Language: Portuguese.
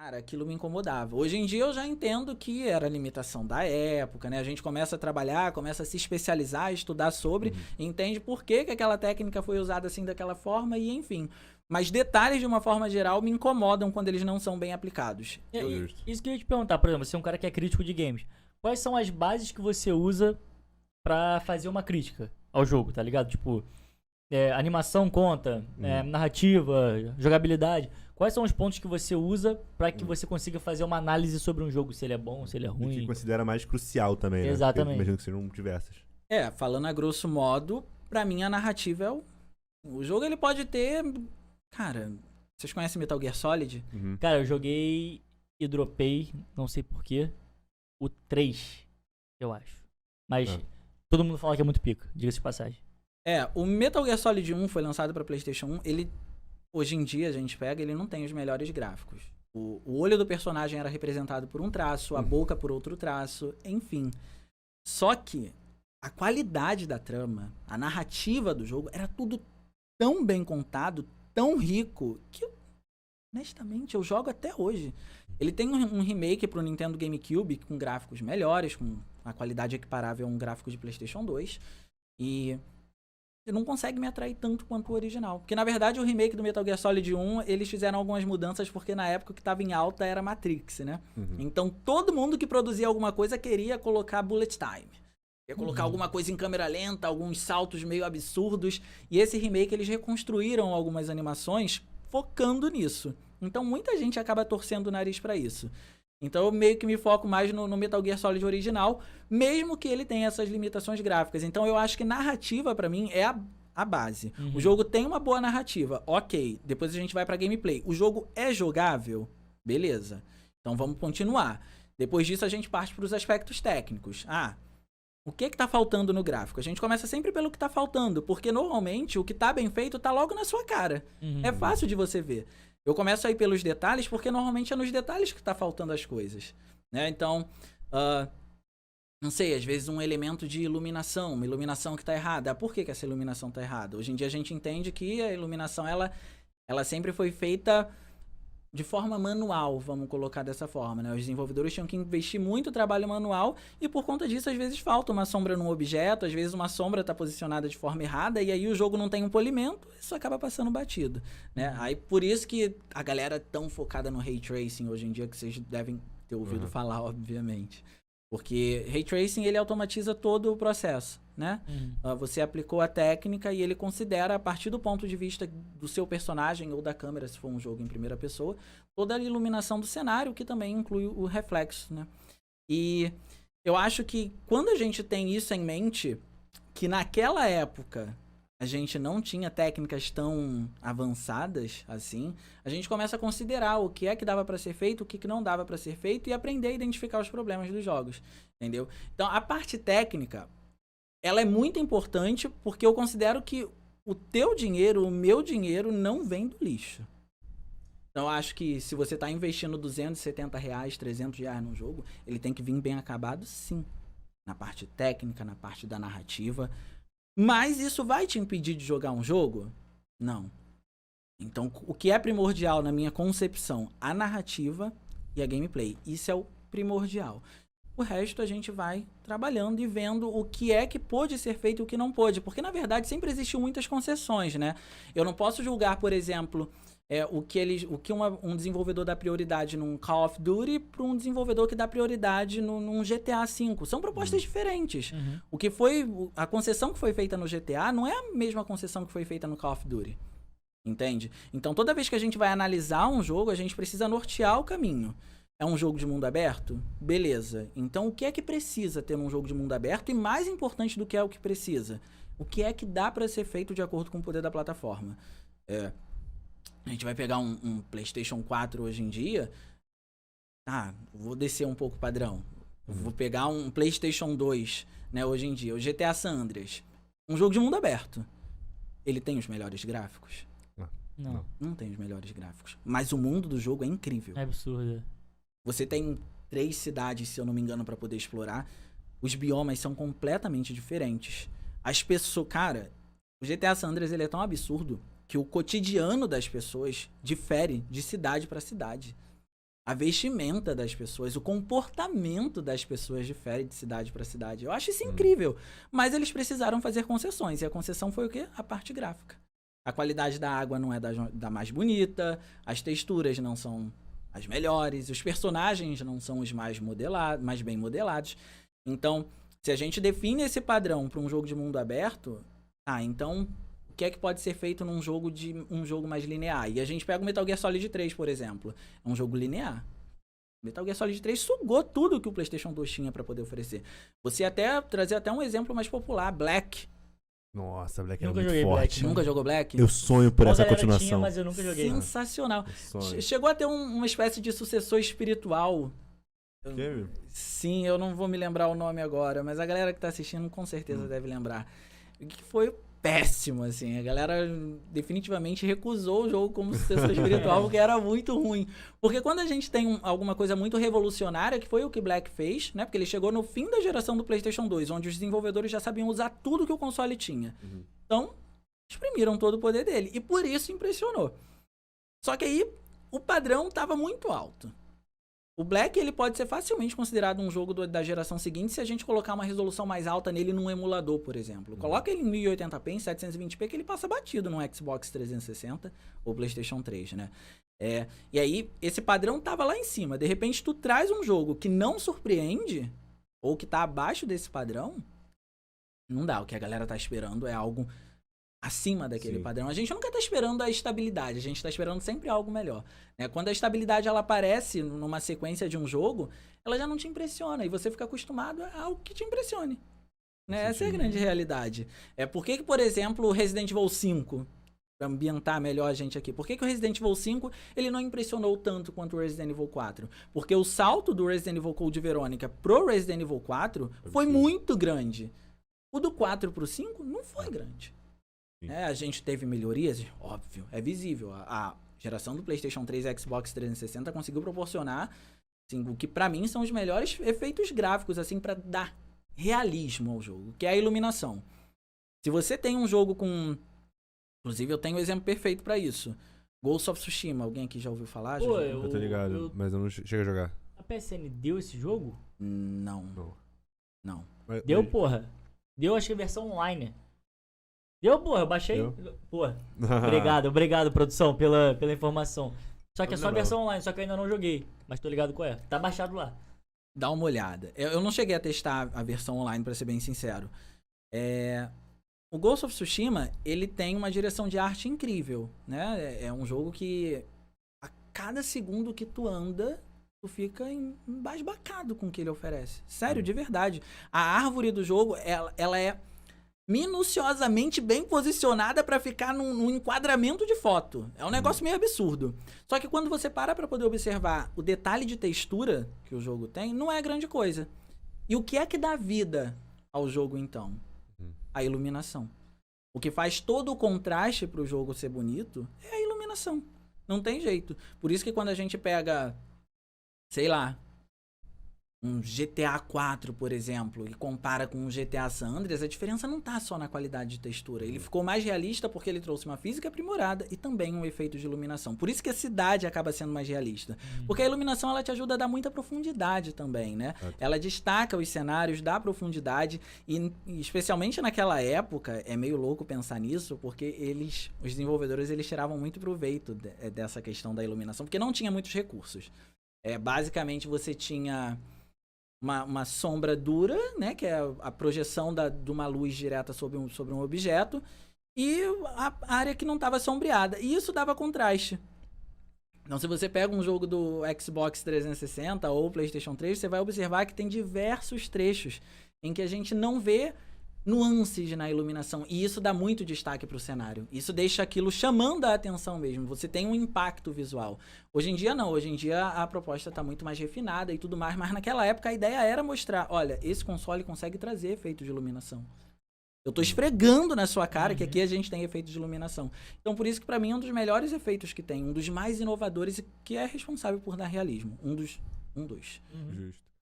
Cara, aquilo me incomodava. Hoje em dia eu já entendo que era a limitação da época, né? A gente começa a trabalhar, começa a se especializar, estudar sobre, Uhum. entende por que que aquela técnica foi usada assim daquela forma e enfim. Mas detalhes de uma forma geral me incomodam quando eles não são bem aplicados. Justo. Isso que eu ia te perguntar, por exemplo, você é um cara que é crítico de games. Quais são as bases que você usa pra fazer uma crítica ao jogo, tá ligado? Tipo, animação conta, narrativa, jogabilidade. Quais são os pontos que você usa pra que você consiga fazer uma análise sobre um jogo, se ele é bom, se ele é O que ruim? considera mais crucial também, né? Porque Exatamente. imagino que sejam diversas. Falando a grosso modo, pra mim a narrativa é o jogo ele pode ter, cara, vocês conhecem Metal Gear Solid? Uhum. Cara, eu joguei e dropei, não sei porquê, o 3, eu acho. Mas todo mundo fala que é muito pica, diga-se de passagem. O Metal Gear Solid 1 foi lançado pra PlayStation 1, ele hoje em dia a gente pega, ele não tem os melhores gráficos. O olho do personagem era representado por um traço, a boca por outro traço, enfim. Só que a qualidade da trama, a narrativa do jogo, era tudo tão bem contado, tão rico, que honestamente eu jogo até hoje. Ele tem um remake pro Nintendo GameCube com gráficos melhores, com a qualidade equiparável a um gráfico de PlayStation 2. E não consegue me atrair tanto quanto o original. Porque, na verdade, o remake do Metal Gear Solid 1, eles fizeram algumas mudanças porque na época o que estava em alta era Matrix, né? Então, todo mundo que produzia alguma coisa queria colocar bullet time. Queria colocar alguma coisa em câmera lenta, alguns saltos meio absurdos. E esse remake, eles reconstruíram algumas animações focando nisso. Então, muita gente acaba torcendo o nariz pra isso. Então eu meio que me foco mais no Metal Gear Solid original, mesmo que ele tenha essas limitações gráficas. Então eu acho que narrativa pra mim é a base. O jogo tem uma boa narrativa, ok. Depois a gente vai pra gameplay. O jogo é jogável? Beleza. Então vamos continuar. Depois disso a gente parte pros aspectos técnicos. O que tá faltando no gráfico? A gente começa sempre pelo que tá faltando, porque normalmente o que tá bem feito tá logo na sua cara. É fácil de você ver. Eu começo a ir pelos detalhes, porque normalmente é nos detalhes que tá faltando as coisas, né? Então, não sei, às vezes um elemento de iluminação, uma iluminação que tá errada. Por que essa iluminação tá errada? Hoje em dia a gente entende que a iluminação, ela sempre foi feita de forma manual, vamos colocar dessa forma, né? Os desenvolvedores tinham que investir muito trabalho manual e por conta disso, às vezes falta uma sombra num objeto, às vezes uma sombra está posicionada de forma errada e aí o jogo não tem um polimento, isso acaba passando batido, né? Aí por isso que a galera é tão focada no Ray Tracing hoje em dia, que vocês devem ter ouvido falar, obviamente. Porque Ray Tracing, ele automatiza todo o processo, né? Você aplicou a técnica e ele considera, a partir do ponto de vista do seu personagem ou da câmera, se for um jogo em primeira pessoa, toda a iluminação do cenário, que também inclui o reflexo, né? E eu acho que quando a gente tem isso em mente, que naquela época a gente não tinha técnicas tão avançadas assim, a gente começa a considerar o que é que dava para ser feito, o que que não dava para ser feito e aprender a identificar os problemas dos jogos, entendeu? Então, a parte técnica, ela é muito importante porque eu considero que o teu dinheiro, o meu dinheiro, não vem do lixo. Então, eu acho que se você está investindo R$270, R$300 num jogo, ele tem que vir bem acabado, sim. Na parte técnica, na parte da narrativa. Mas isso vai te impedir de jogar um jogo? Não. Então, o que é primordial na minha concepção? A narrativa e a gameplay. Isso é o primordial. O resto a gente vai trabalhando e vendo o que é que pôde ser feito e o que não pôde. Porque, na verdade, sempre existiu muitas concessões, né? Eu não posso julgar, por exemplo, o que um desenvolvedor dá prioridade num Call of Duty para um desenvolvedor que dá prioridade num GTA V. São propostas diferentes. O que foi a concessão que foi feita no GTA não é a mesma concessão que foi feita no Call of Duty. Entende? Então, toda vez que a gente vai analisar um jogo, a gente precisa nortear o caminho. É um jogo de mundo aberto? Beleza. Então, o que é que precisa ter num jogo de mundo aberto? E mais importante do que é o que precisa, o que é que dá para ser feito de acordo com o poder da plataforma? A gente vai pegar um PlayStation 4 hoje em dia. Vou descer um pouco o padrão. Vou pegar um PlayStation 2, né, hoje em dia. O GTA San Andreas. Um jogo de mundo aberto. Ele tem os melhores gráficos? Não tem os melhores gráficos. Mas o mundo do jogo é incrível. É absurdo. Você tem 3 cidades, se eu não me engano, para poder explorar. Os biomas são completamente diferentes. As pessoas... Cara, o GTA San Andreas, ele é tão absurdo que o cotidiano das pessoas difere de cidade para cidade. A vestimenta das pessoas, o comportamento das pessoas difere de cidade para cidade. Eu acho isso incrível. Mas eles precisaram fazer concessões. E a concessão foi o quê? A parte gráfica. A qualidade da água não é da mais bonita, as texturas não são as melhores, os personagens não são os mais bem modelados. Então, se a gente define esse padrão para um jogo de mundo aberto, então o que é que pode ser feito num jogo mais linear? E a gente pega o Metal Gear Solid 3, por exemplo. É um jogo linear. Metal Gear Solid 3 sugou tudo que o PlayStation 2 tinha para poder oferecer. Você trazer até um exemplo mais popular, Black. Nossa, Black é Nunca muito joguei forte. Black, Nunca jogou Black? Eu sonho por essa Tinha, continuação. mas eu nunca joguei. Sensacional. Sonho. Chegou a ter uma espécie de sucessor espiritual. Que? Sim, eu não vou me lembrar o nome agora, mas a galera que tá assistindo com certeza deve lembrar. Que foi péssimo, assim. A galera definitivamente recusou o jogo como sucessor espiritual porque era muito ruim. Porque quando a gente tem alguma coisa muito revolucionária, que foi o que Black fez, né? Porque ele chegou no fim da geração do PlayStation 2, onde os desenvolvedores já sabiam usar tudo que o console tinha. Então, exprimiram todo o poder dele. E por isso impressionou. Só que aí, o padrão tava muito alto. O Black, ele pode ser facilmente considerado um jogo da geração seguinte se a gente colocar uma resolução mais alta nele num emulador, por exemplo. Coloca ele em 1080p, em 720p, que ele passa batido no Xbox 360 ou PlayStation 3, né? E aí, esse padrão tava lá em cima. De repente, tu traz um jogo que não surpreende, ou que tá abaixo desse padrão, não dá. O que a galera tá esperando é algo acima daquele padrão. A gente nunca tá esperando a estabilidade, a gente tá esperando sempre algo melhor. Né? Quando a estabilidade ela aparece numa sequência de um jogo, ela já não te impressiona e você fica acostumado a algo que te impressione. Né? Essa é a grande realidade. Por que, por exemplo, o Resident Evil 5, pra ambientar melhor a gente aqui, por que o Resident Evil 5 ele não impressionou tanto quanto o Resident Evil 4? Porque o salto do Resident Evil Code Verônica pro Resident Evil 4 foi muito grande. O do 4 pro 5 não foi grande. A gente teve melhorias, óbvio, é visível. A geração do PlayStation 3 e Xbox 360 conseguiu proporcionar assim, o que pra mim são os melhores efeitos gráficos assim para dar realismo ao jogo, que é a iluminação. Se você tem um jogo com... Inclusive eu tenho um exemplo perfeito pra isso. Ghost of Tsushima, alguém aqui já ouviu falar? Pô, Eu tô ligado, mas eu não cheguei a jogar. A PSN deu esse jogo? Não. Deu, porra. Deu, acho que a versão online. Deu, porra, eu baixei. Porra. Obrigado, produção, pela informação. Só que é só a versão online, só que eu ainda não joguei. Mas tô ligado qual é. Tá baixado lá. Dá uma olhada. Eu não cheguei a testar a versão online, pra ser bem sincero. O Ghost of Tsushima, ele tem uma direção de arte incrível, né? É um jogo que a cada segundo que tu anda, tu fica embasbacado com o que ele oferece. Sério, de verdade. A árvore do jogo, ela é minuciosamente bem posicionada pra ficar num enquadramento de foto. É um negócio meio absurdo. Só que quando você para pra poder observar o detalhe de textura que o jogo tem, não é grande coisa. E o que é que dá vida ao jogo, então? A iluminação. O que faz todo o contraste pro jogo ser bonito é a iluminação. Não tem jeito. Por isso que quando a gente pega, sei lá, um GTA 4, por exemplo, e compara com um GTA San Andreas, a diferença não tá só na qualidade de textura. Ele ficou mais realista porque ele trouxe uma física aprimorada e também um efeito de iluminação. Por isso que a cidade acaba sendo mais realista. Porque a iluminação, ela te ajuda a dar muita profundidade também, né? Ela destaca os cenários, dá profundidade e especialmente naquela época, é meio louco pensar nisso, porque os desenvolvedores, eles tiravam muito proveito dessa questão da iluminação, porque não tinha muitos recursos. Basicamente, você tinha uma sombra dura, né, que é a projeção de uma luz direta sobre um objeto, e a área que não estava sombreada. E isso dava contraste. Então, se você pega um jogo do Xbox 360 ou PlayStation 3, você vai observar que tem diversos trechos em que a gente não vê nuances na iluminação. E isso dá muito destaque para o cenário. Isso deixa aquilo chamando a atenção mesmo. Você tem um impacto visual. Hoje em dia não. Hoje em dia a proposta está muito mais refinada e tudo mais. Mas naquela época a ideia era mostrar, olha, esse console consegue trazer efeito de iluminação. Eu tô esfregando na sua cara que aqui a gente tem efeito de iluminação. Então por isso que para mim é um dos melhores efeitos que tem. Um dos mais inovadores e que é responsável por dar realismo. Um dos. Justo.